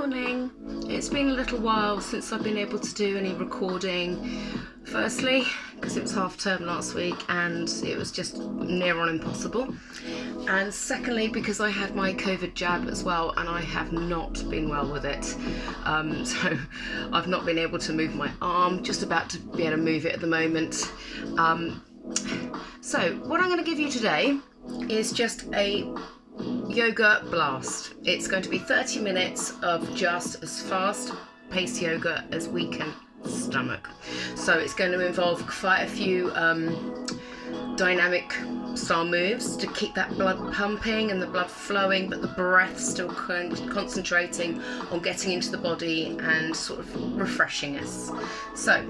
morning. It's been a little while since I've been able to do any recording. Firstly, because it was half term last week and it was just near on impossible. And secondly, because I had my COVID jab as well and I have not been well with it. So I've not been able to move my arm, just about to be able to move it at the moment. So what I'm going to give you today is just a yoga blast. It's going to be 30 minutes of just as fast paced yoga as we can stomach. So it's going to involve quite a few dynamic style moves to keep that blood pumping and the blood flowing, but the breath still concentrating on getting into the body and sort of refreshing us. So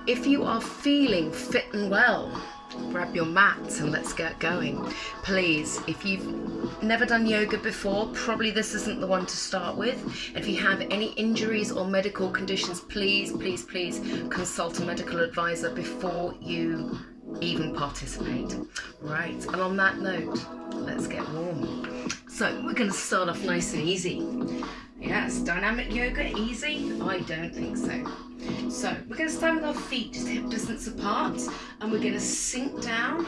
if you are feeling fit and well, grab your mat and let's get going. Please, if you've never done yoga before, probably this isn't the one to start with. If you have any injuries or medical conditions, please consult a medical advisor before you even participate. Right, and on that note, let's get warm. So we're going to start off nice and easy. Yes, dynamic yoga, easy? I don't think so. So we're going to stand with our feet just hip distance apart, and we're going to sink down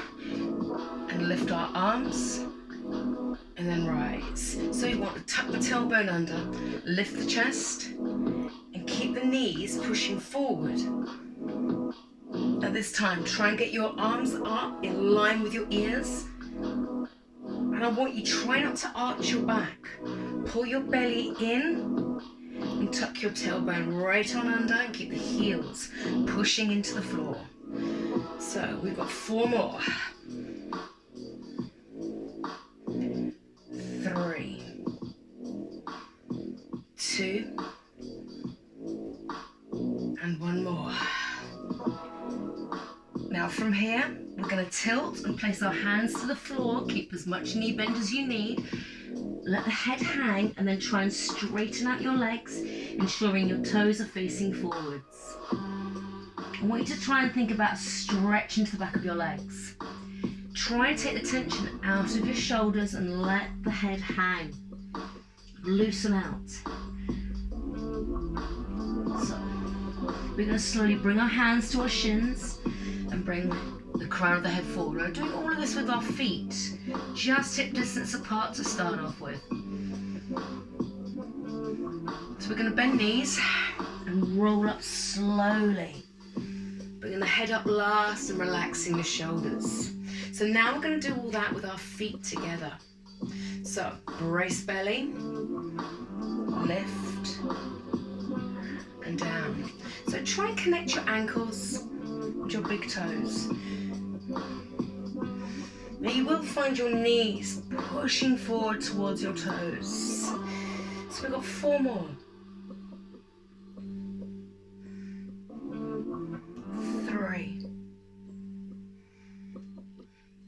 and lift our arms and then rise. So you want to tuck the tailbone under, lift the chest and keep the knees pushing forward. At this time, try and get your arms up in line with your ears. And I want you, try not to arch your back. Pull your belly in and tuck your tailbone right on under and keep the heels pushing into the floor. So we've got 4 more. 3, 2, and 1 more. Now from here, we're going to tilt and place our hands to the floor. Keep as much knee bend as you need. Let the head hang and then try and straighten out your legs, ensuring your toes are facing forwards. I want you to try and think about stretching to the back of your legs. Try and take the tension out of your shoulders and let the head hang. Loosen out. So, we're going to slowly bring our hands to our shins and bring the crown of the head forward. We're doing all of this with our feet, just hip distance apart to start off with. So we're going to bend knees and roll up slowly, bringing the head up last and relaxing the shoulders. So now we're going to do all that with our feet together. So brace belly, lift and down. So try and connect your ankles with your big toes. Now you will find your knees pushing forward towards your toes. So we've got 4 more. 3,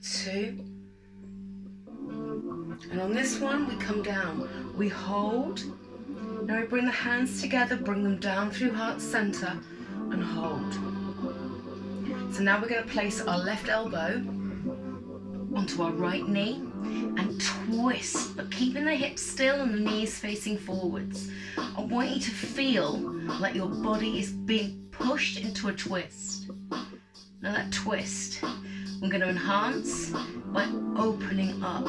2, and on this one we come down. We hold. Now we bring the hands together, bring them down through heart center and hold. So now we're going to place our left elbow onto our right knee and twist, but keeping the hips still and the knees facing forwards. I want you to feel like your body is being pushed into a twist. Now that twist, we're going to enhance by opening up.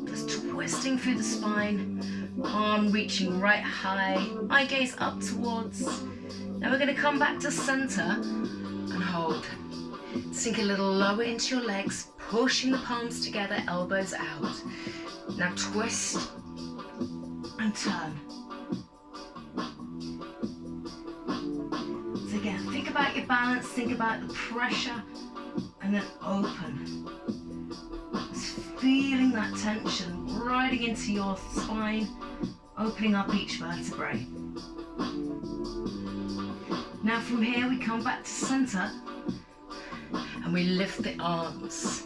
Just twisting through the spine, arm reaching right high, eye gaze up towards. Now we're going to come back to center and hold. Sink a little lower into your legs, pushing the palms together, elbows out. Now twist and turn. So again, think about your balance, think about the pressure, and then open. Just feeling that tension riding into your spine, opening up each vertebrae. Now from here we come back to center and we lift the arms.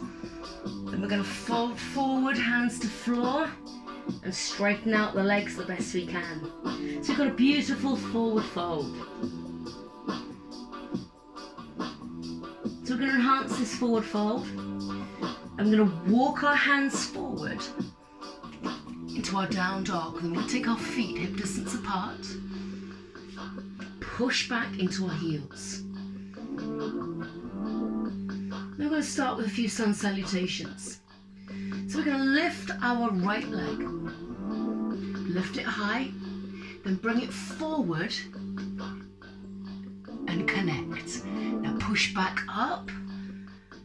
Then we're going to fold forward, hands to floor, and straighten out the legs the best we can. So we've got a beautiful forward fold. So we're going to enhance this forward fold. I'm going to walk our hands forward into our down dog. Then we'll take our feet hip distance apart. Push back into our heels. Now we're going to start with a few sun salutations. So we're going to lift our right leg. Lift it high, then bring it forward and connect. Now push back up.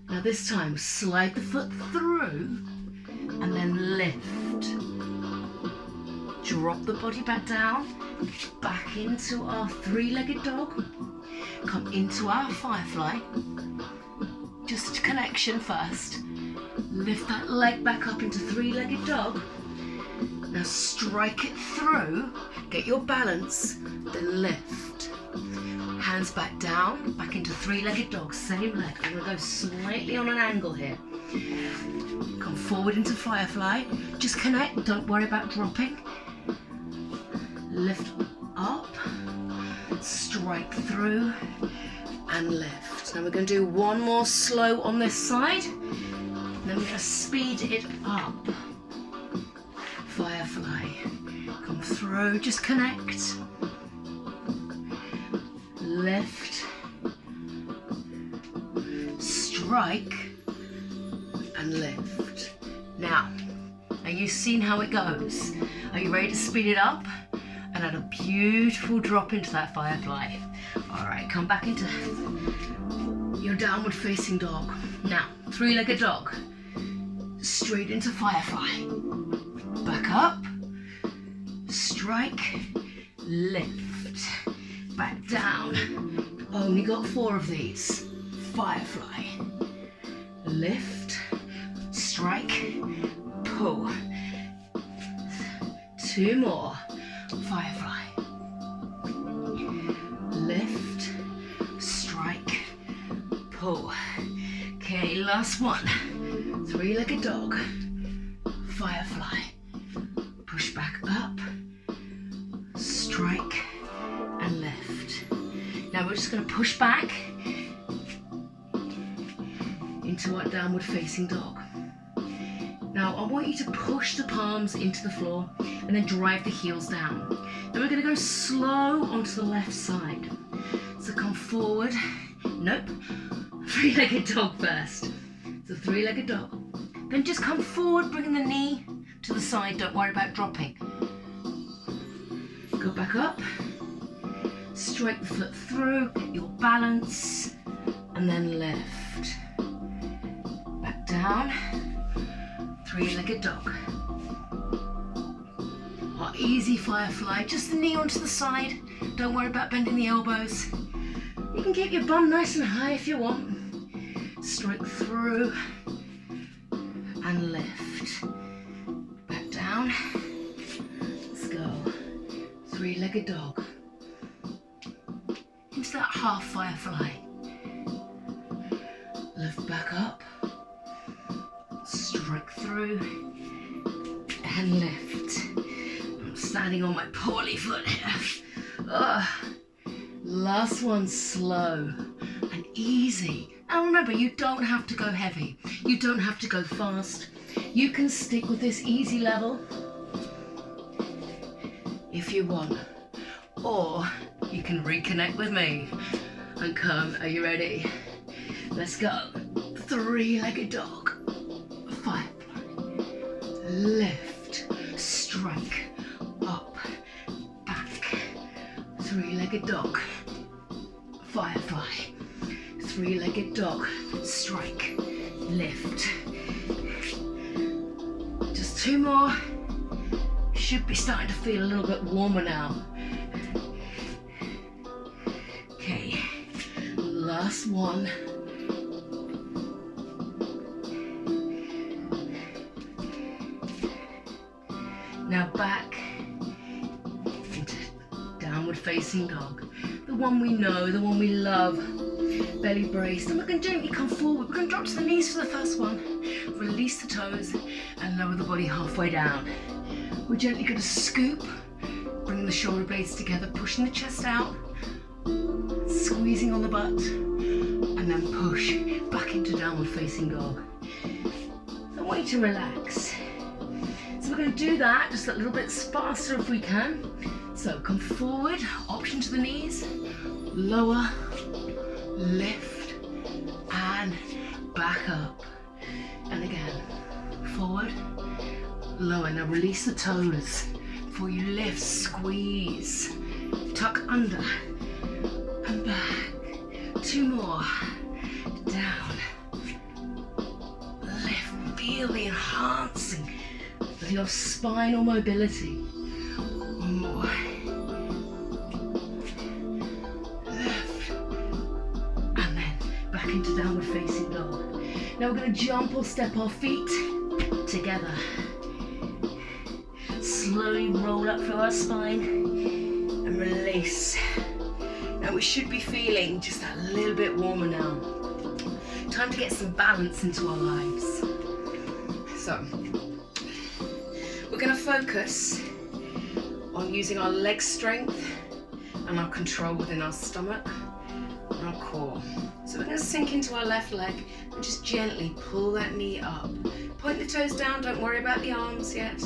Now this time slide the foot through and then lift. Drop the body back down, back into our three-legged dog. Come into our firefly. Just connection first. Lift that leg back up into three-legged dog. Now strike it through, get your balance, then lift. Hands back down, back into three-legged dog, same leg. I'm going to go slightly on an angle here. Come forward into firefly. Just connect, don't worry about dropping. Lift up, strike through, and lift. Now we're going to do one more slow on this side. Then we're going to speed it up. Firefly. Come through, just connect. Lift. Strike. And lift. Now you've seen how it goes. Are you ready to speed it up? And add a beautiful drop into that firefly. All right, come back into your downward facing dog. Now, three-legged dog. Straight into firefly. Back up. Strike. Lift. Back down. Only got 4 of these. Firefly. Lift. Strike. Pull. 2 more. Firefly. Lift. Strike. Pull. Okay, last one. Three-legged dog. Firefly. Push back up. Strike. And lift. Now we're just going to push back into our downward facing dog. Now I want you to push the palms into the floor and then drive the heels down. Then we're going to go slow onto the left side. So come forward. Nope. Three-legged dog first. So three-legged dog. Then just come forward, bringing the knee to the side. Don't worry about dropping. Go back up. Strike the foot through. Get your balance. And then lift. Back down. Three-legged dog. Our easy firefly, just the knee onto the side. Don't worry about bending the elbows. You can keep your bum nice and high if you want. Strike through and lift. Back down. Let's go. Three-legged dog. Into that half firefly. Lift back up. Strike through and lift. I'm standing on my poorly foot here. Last one, slow and easy. And remember, you don't have to go heavy. You don't have to go fast. You can stick with this easy level if you want. Or you can reconnect with me and come. Are you ready? Let's go. Three-legged dog. Firefly. Lift. Strike. Up. Back. Three-legged dog. Firefly. Three-legged dog. Strike. Lift. Just 2 more. Should be starting to feel a little bit warmer now. Okay. Last one. Now back into downward facing dog. The one we know, the one we love. Belly braced. And we're going to gently come forward. We're going to drop to the knees for the first one. Release the toes and lower the body halfway down. We're gently going to scoop, bringing the shoulder blades together, pushing the chest out, squeezing on the butt, and then push back into downward facing dog. I want you to relax. So we're going to do that just a little bit faster if we can. So come forward, option to the knees, lower, lift, and back up. And again, forward, lower. Now release the toes. Before you lift, squeeze, tuck under, and back. 2 more, down, lift, feel the enhancing of your spinal mobility. 1 more, lift, and then back into downward facing dog. Now we're going to jump or step our feet together. Slowly roll up through our spine and release. Now we should be feeling just a little bit warmer now. Time to get some balance into our lives. So, we're going to focus on using our leg strength and our control within our stomach and our core. So we're going to sink into our left leg and just gently pull that knee up. Point the toes down, don't worry about the arms yet.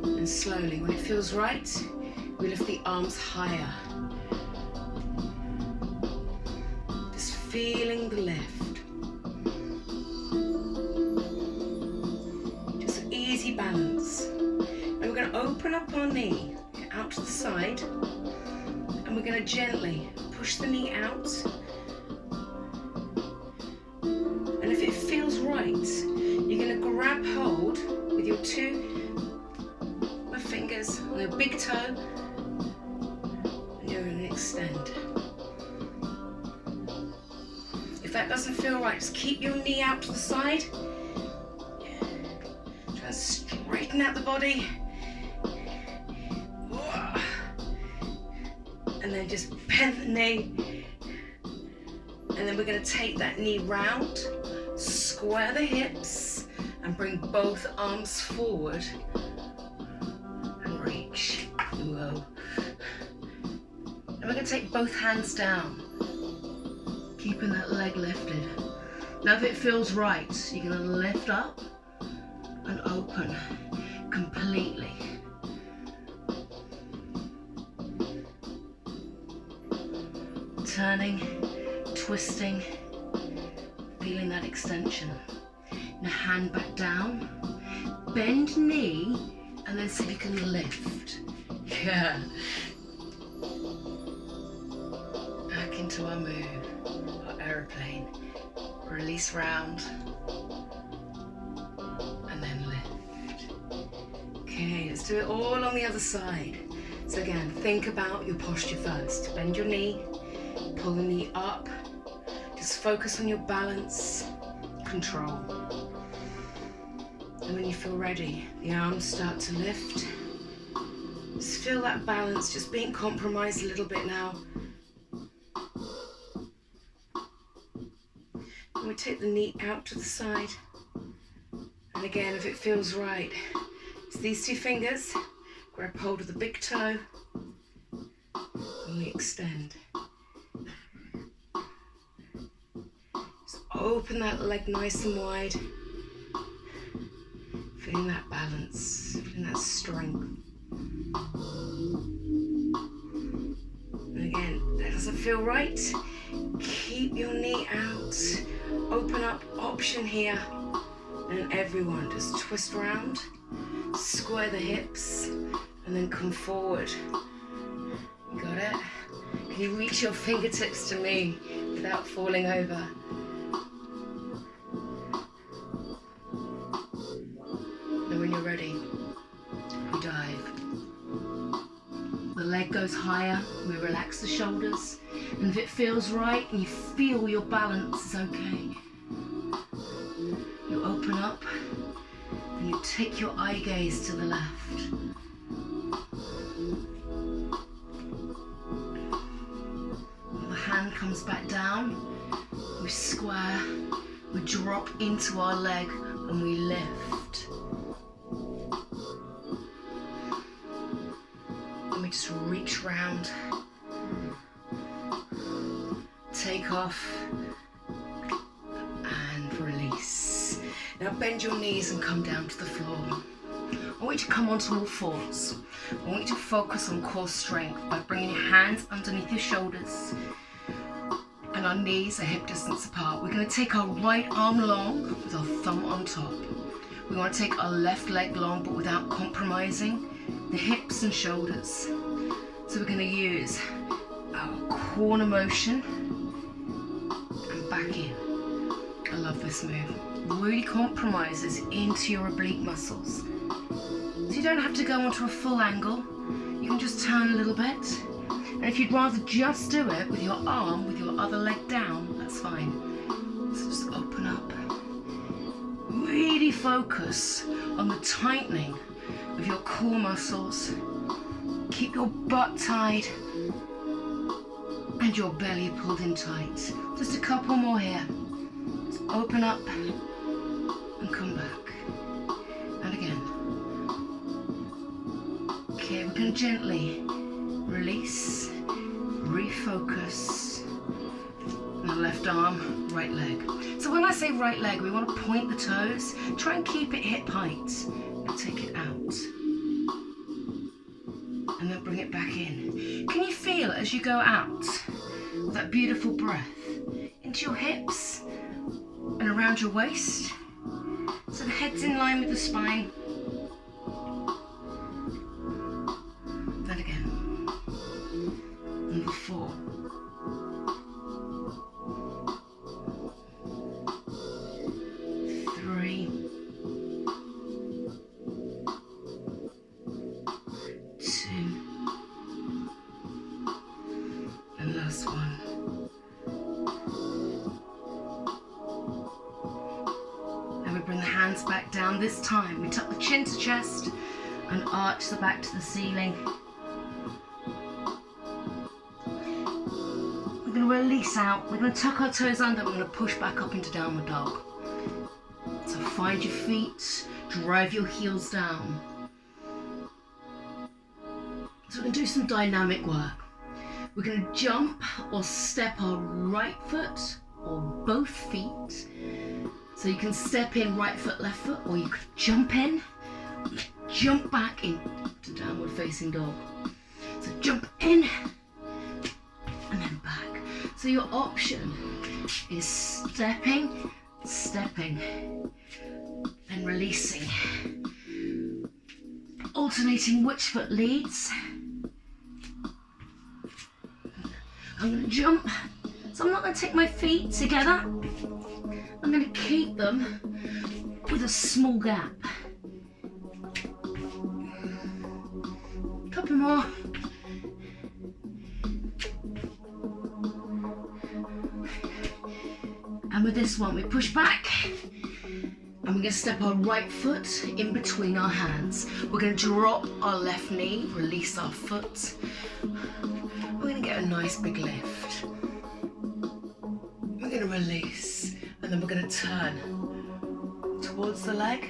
And slowly, when it feels right, we lift the arms higher. Just feeling the lift. Just an easy balance. And we're going to open up our knee out to the side, and we're going to gently push the knee out. And if it feels right, you're going to grab hold with your 2 fingers on your big toe, and you're going to extend. If that doesn't feel right, just keep your knee out to the side. Try and straighten out the body. And then just bend the knee. And then we're going to take that knee round, square the hips, and bring both arms forward. Reach. Whoa. And we're going to take both hands down, keeping that leg lifted. Now if it feels right, you're going to lift up and open completely. Turning, twisting, feeling that extension. Now hand back down, bend knee, and then see if you can lift. Yeah. Back into our move, our aeroplane. Release round, and then lift. Okay, let's do it all on the other side. So again, think about your posture first. Bend your knee, pull the knee up. Just focus on your balance, control. And when you feel ready, the arms start to lift. Just feel that balance just being compromised a little bit now. And we take the knee out to the side. And again, if it feels right, it's these 2 fingers. Grab hold of the big toe. And we extend. Just open that leg nice and wide. Feeling that balance, feeling that strength. And again, that doesn't feel right. Keep your knee out. Open up, option here. And everyone, just twist around, square the hips, and then come forward. Got it? Can you reach your fingertips to me without falling over? When you're ready, we dive. The leg goes higher, we relax the shoulders, and if it feels right and you feel your balance is okay, you open up and you take your eye gaze to the left. And the hand comes back down, we square, we drop into our leg and we lift. We just reach round, take off, and release. Now bend your knees and come down to the floor. I want you to come onto all fours. I want you to focus on core strength by bringing your hands underneath your shoulders and our knees are hip distance apart. We're going to take our right arm long with our thumb on top. We want to take our left leg long but without compromising the hips and shoulders. So we're going to use our corner motion and back in. I love this move. Really compromises into your oblique muscles. So you don't have to go onto a full angle. You can just turn a little bit. And if you'd rather just do it with your arm, with your other leg down, that's fine. So just open up. Really focus on the tightening of your core muscles. Keep your butt tight and your belly pulled in tight. Just a couple more here. Just open up and come back. And again. Okay, we're going to gently release, refocus. Now left arm, right leg. So when I say right leg, we want to point the toes. Try and keep it hip height. And take it out. And then bring it back in. Can you feel as you go out that beautiful breath into your hips and around your waist? So the head's in line with the spine. Then again. Number 4. 3. 2. And last one. And we bring the hands back down. This time we tuck the chin to chest and arch the back to the ceiling. We're going to release out. We're going to tuck our toes under. We're going to push back up into downward dog. So find your feet, drive your heels down. So we're going to do some dynamic work. We're going to jump or step our right foot or both feet. So you can step in right foot, left foot, or you could jump in, jump back into downward facing dog. So jump in and then back. So your option is stepping, and releasing. Alternating which foot leads. I'm going to jump. So I'm not going to take my feet together. I'm going to keep them with a small gap. Couple more. And with this one, we push back. And we're going to step our right foot in between our hands. We're going to drop our left knee, release our foot. We're going to get a nice big lift. We're going to release, and then we're going to turn towards the leg.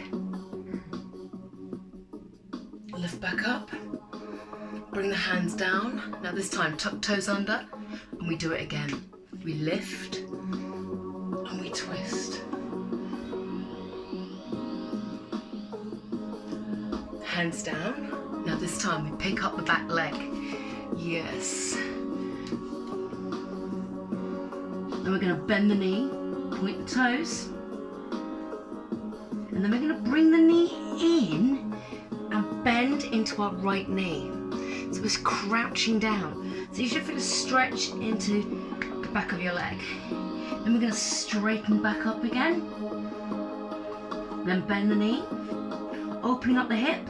Lift back up. Bring the hands down. Now this time, tuck toes under, and we do it again. We lift, and we twist. Hands down. Now this time we pick up the back leg. Yes. Then we're going to bend the knee, point the toes, and then we're going to bring the knee in and bend into our right knee. So it's crouching down. So you should feel a stretch into the back of your leg. Then we're going to straighten back up again. Then bend the knee, opening up the hip.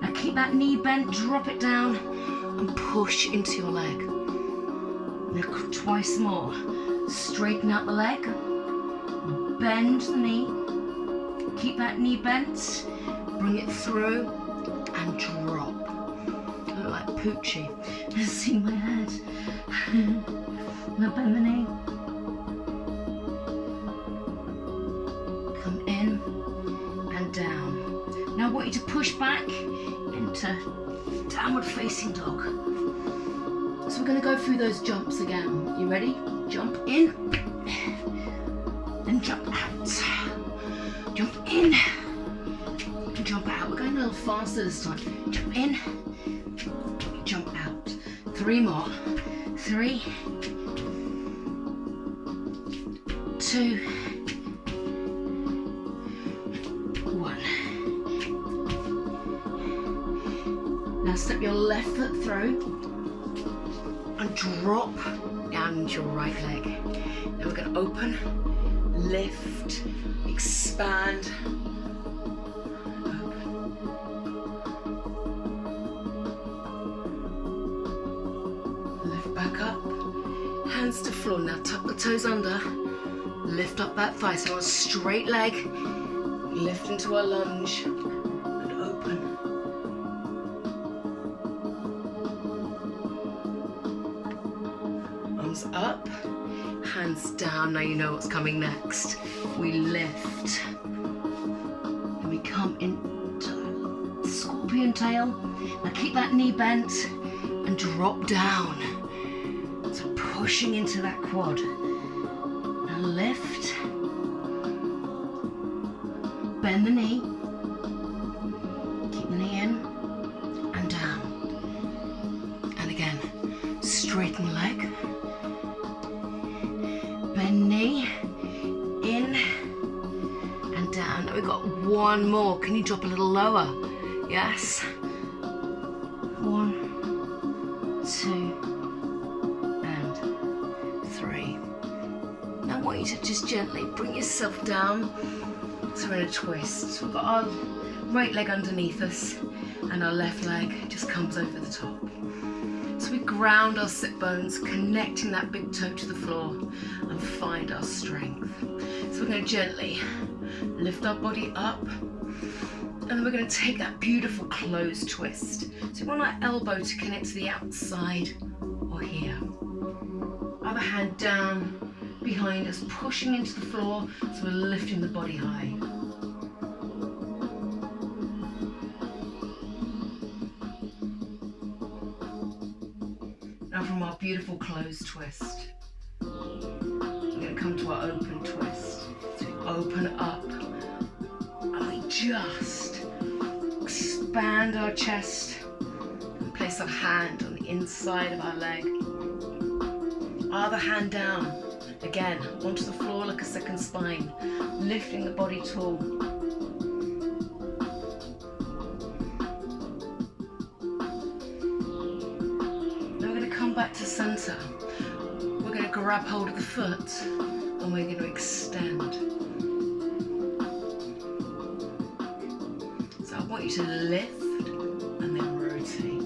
Now keep that knee bent, drop it down, and push into your leg. Now twice more. Straighten out the leg, bend the knee, keep that knee bent, bring it through, and drop. I look like Poochie. See my head. Now bend the knee. Come in and down. Now I want you to push back into downward facing dog. So we're going to go through those jumps again. You ready? Jump in and jump out. Jump in. Jump out. We're going a little faster this time. Jump in. Jump out. 3 more. 3, 2, 1. Now step your left foot through and drop down into your right leg. Then we're going to open, lift, expand. Lift back up, hands to floor. Now tuck the toes under, lift up that thigh. So on a straight leg, lift into a lunge and open. Arms up, hands down. Now you know what's coming next. We lift and we come into scorpion tail. Now keep that knee bent and drop down. So pushing into that quad. Now lift, bend the knee, keep the knee in and down. And again, straighten the leg, bend knee, in and down. Now we've got 1 more. Can you drop a little lower? Yes. 1, 2, and 3. Now I want you to just gently bring yourself down. So we're in a twist. So we've got our right leg underneath us and our left leg just comes over the top. So we ground our sit bones, connecting that big toe to the floor and find our strength. So we're going to gently lift our body up and then we're going to take that beautiful closed twist. So we want our elbow to connect to the outside or here. Other hand down behind us, pushing into the floor, so we're lifting the body high. Now from our beautiful closed twist, we're going to come to our open twist. So we open up and we just expand our chest and place our hand on the inside of our leg. Other hand down. Again, onto the floor like a second spine, lifting the body tall. Now we're going to come back to center. We're going to grab hold of the foot and we're going to extend. So I want you to lift and then rotate.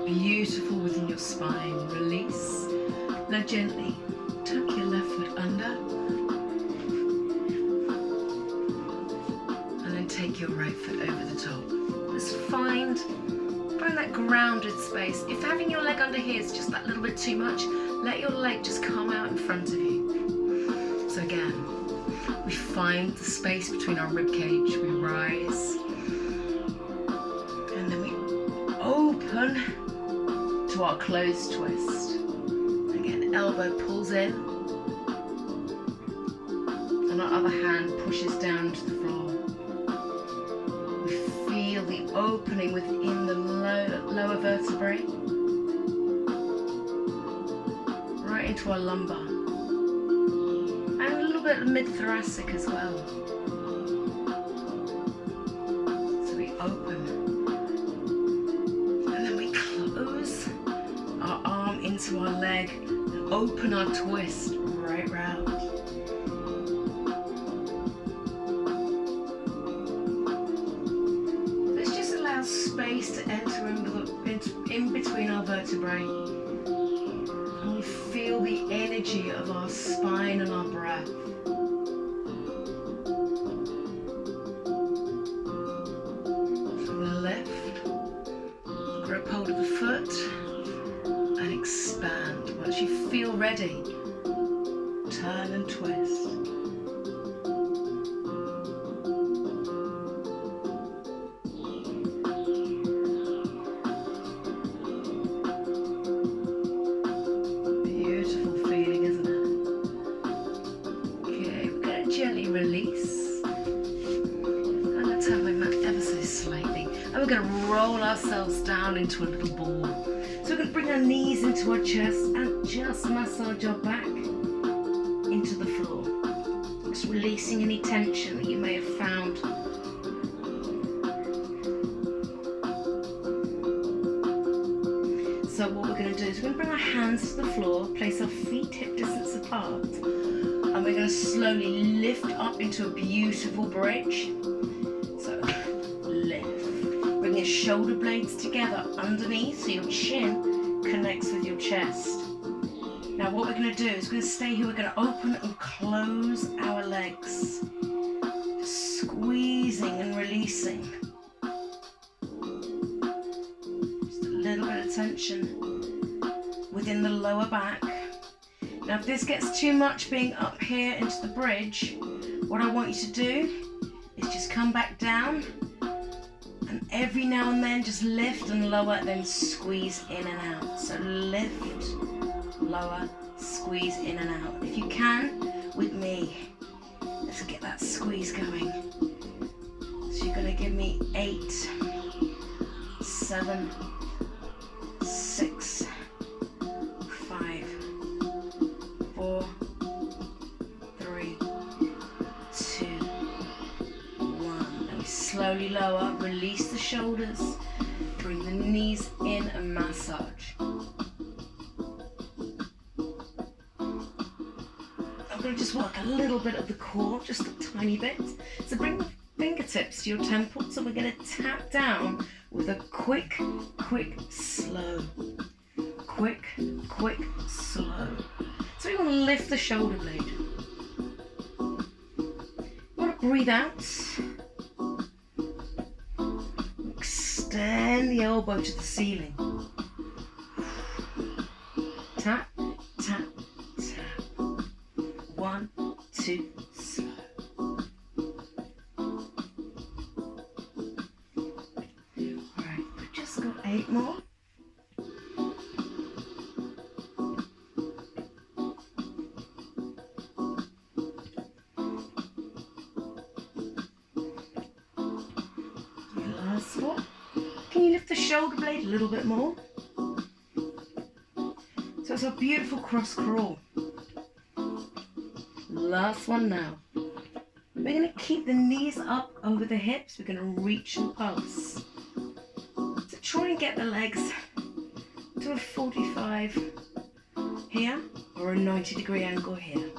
Beautiful within your spine. Release. Now gently tuck your left foot under and then take your right foot over the top. Just find that grounded space. If having your leg under here is just that little bit too much, let your leg just come out in front of you. So again, we find the space between our rib cage. We rise and then we open to our closed twist. Again, elbow pulls in and our other hand pushes down to the floor. We feel the opening within the lower vertebrae, right into our lumbar, and a little bit of mid-thoracic as well. So we open and then we close our arm into our leg and open our twist right round. Let's just allow space to enter in between our vertebrae. And we feel the energy of our spine and our breath. So we're going to lift, grab hold of the foot, and expand. Once you feel ready, turn and twist. going to roll ourselves down into a little ball. So we're going to bring our knees into our chest and just massage our back into the floor. Just releasing any tension that you may have found. So what we're going to do is we're going to bring our hands to the floor, place our feet hip distance apart, and we're going to slowly lift up into a beautiful bridge. So lift. Bring your shoulder blades together underneath so your chin connects with your chest. Now what we're going to do is we're going to stay here, we're going to open and close our legs. Just squeezing and releasing. Just a little bit of tension within the lower back. Now if this gets too much being up here into the bridge, what I want you to do is just come back down and every now and then just lift and lower, then squeeze in and out. So lift, lower, squeeze in and out. If you can, with me, let's get that squeeze going. So you're going to give me 8, 7, 6, 5, 4, 3, 2, 1. And we slowly lower, release the shoulders, bring the knees in and massage. I'm going to just work a little bit of the core, just a tiny bit. So bring the fingertips to your temples and we're going to tap down with a quick, slow. Quick, slow. So we want to lift the shoulder blade. You want to breathe out. Extend the elbow to the ceiling. Tap, tap, tap. 1, 2, slow. Alright, we've just got 8 more. Last one. Can you lift the shoulder blade a little bit more? So it's a beautiful cross crawl. Last one now. We're going to keep the knees up over the hips. We're going to reach and pulse. So try and get the legs to a 45 here or a 90-degree angle here.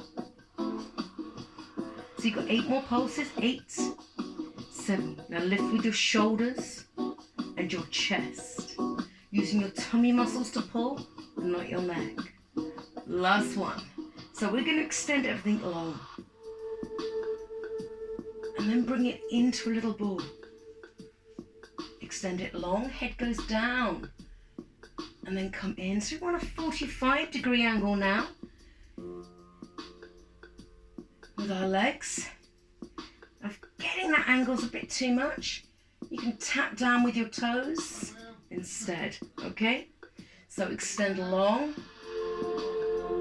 So you've got 8 more pulses. 8, 7. Now lift with your shoulders and your chest. Using your tummy muscles to pull and not your neck. Last one. So we're going to extend everything long. And then bring it into a little ball. Extend it long, head goes down. And then come in. So we want a 45-degree angle now. With our legs. If getting that angle's a bit too much, you can tap down with your toes instead, okay? So extend long.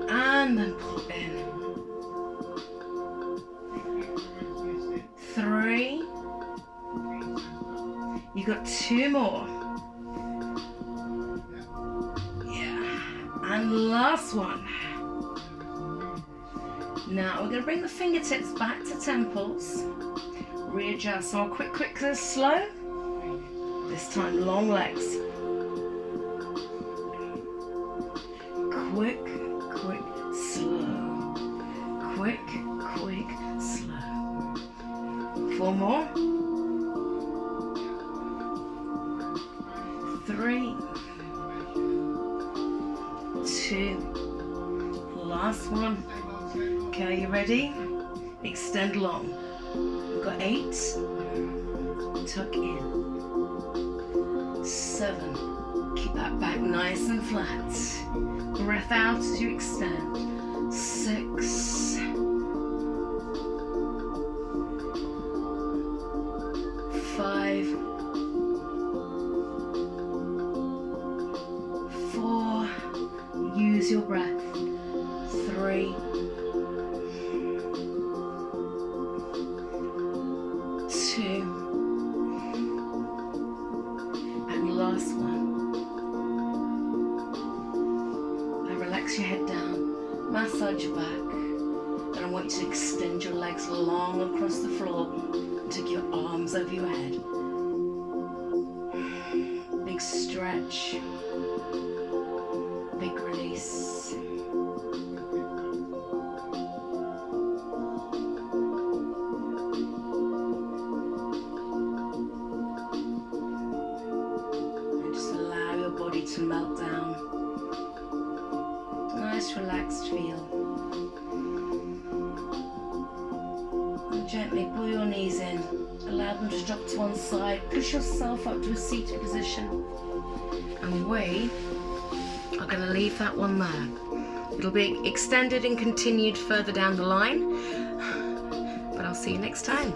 And then pull in. 3. You got 2 more. Yeah. And last one. Now we're going to bring the fingertips back to temples. Readjust. So quick, slow. This time long legs. Quick, slow. Quick, slow. 4 more. 3, 2. Last one. Okay, you ready? Extend long. We've got 8. Tuck in. 7. Keep that back nice and flat. Breath out as you extend. 6. 5. 4. Use your breath. 3. 2. relax your head down, massage your back. Then I want you to extend your legs long across the floor and take your arms over your head. Big stretch, big release. And just allow your body to melt down. Nice relaxed feel. And gently pull your knees in. Allow them to drop to one side. Push yourself up to a seated position. And we are going to leave that one there. It'll be extended and continued further down the line. But I'll see you next time.